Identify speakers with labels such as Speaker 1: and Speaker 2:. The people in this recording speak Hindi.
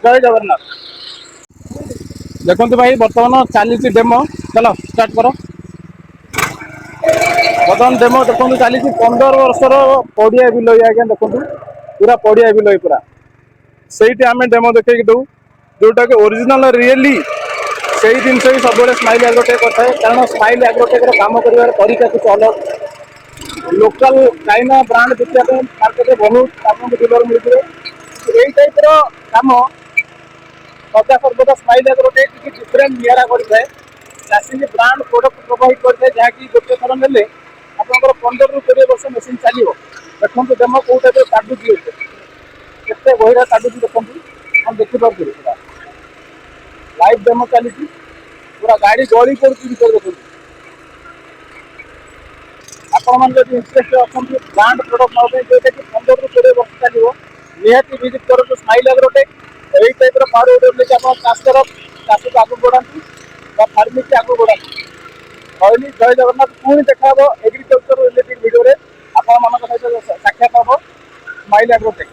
Speaker 1: जय जगन्नाथ। देखो भाई बर्तमान चली डेमो चलो स्टार्ट करो। बर्तमान डेमो देखो चली 15 वर्षर पड़िया बिल आज्ञा देखो पूरा पड़िया बिल पूरा से आम डेमो देखे दू जोटा कि ओरिजिनल रियली से ही जिन सब स्माइल एग्रोटेक करता है कारण स्माइल एग्रोटेक काम कर तरीका कुछ अलग लोकल चाइना ब्रांड देखा मार्केट में बहुत आपको डीलर मिलते यही टाइप काम सदा सर्वदा स्माइल एग्रोटेक किसी डिफरेन्ट निरा करता है चाषी ब्रांड प्रोडक्ट प्रोवाइड करता है जहाँकि गोटे थर ने आपंकर 15 ରୁ 20 वर्ष मेसीन चलो देखो डेमो कौ टाइप काटुची केते बहिरा काटुची देखो हम देखिपे पूरा लाइव डेमो चली पूरा गाड़ी गली पड़ी देखो आपण मैंने जब इंटरेस्ट अच्छा ब्रांड प्रोडक्ट ना जोटा कि 15 ରୁ 20 वर्ष चलो निहाती विजिट करूँ स्माइल एग्रोटेक यही टाइप पावर लेकिन आप चाष चाष को आगे बढ़ाती फार्मिंग की आगे बढ़ाती कहली जय जगन्नाथ पुणी देखा एग्रीकल्चर रिलेटेड वीडियो आपण मान सहित साक्षात हम स्माइल एग्रोटेक।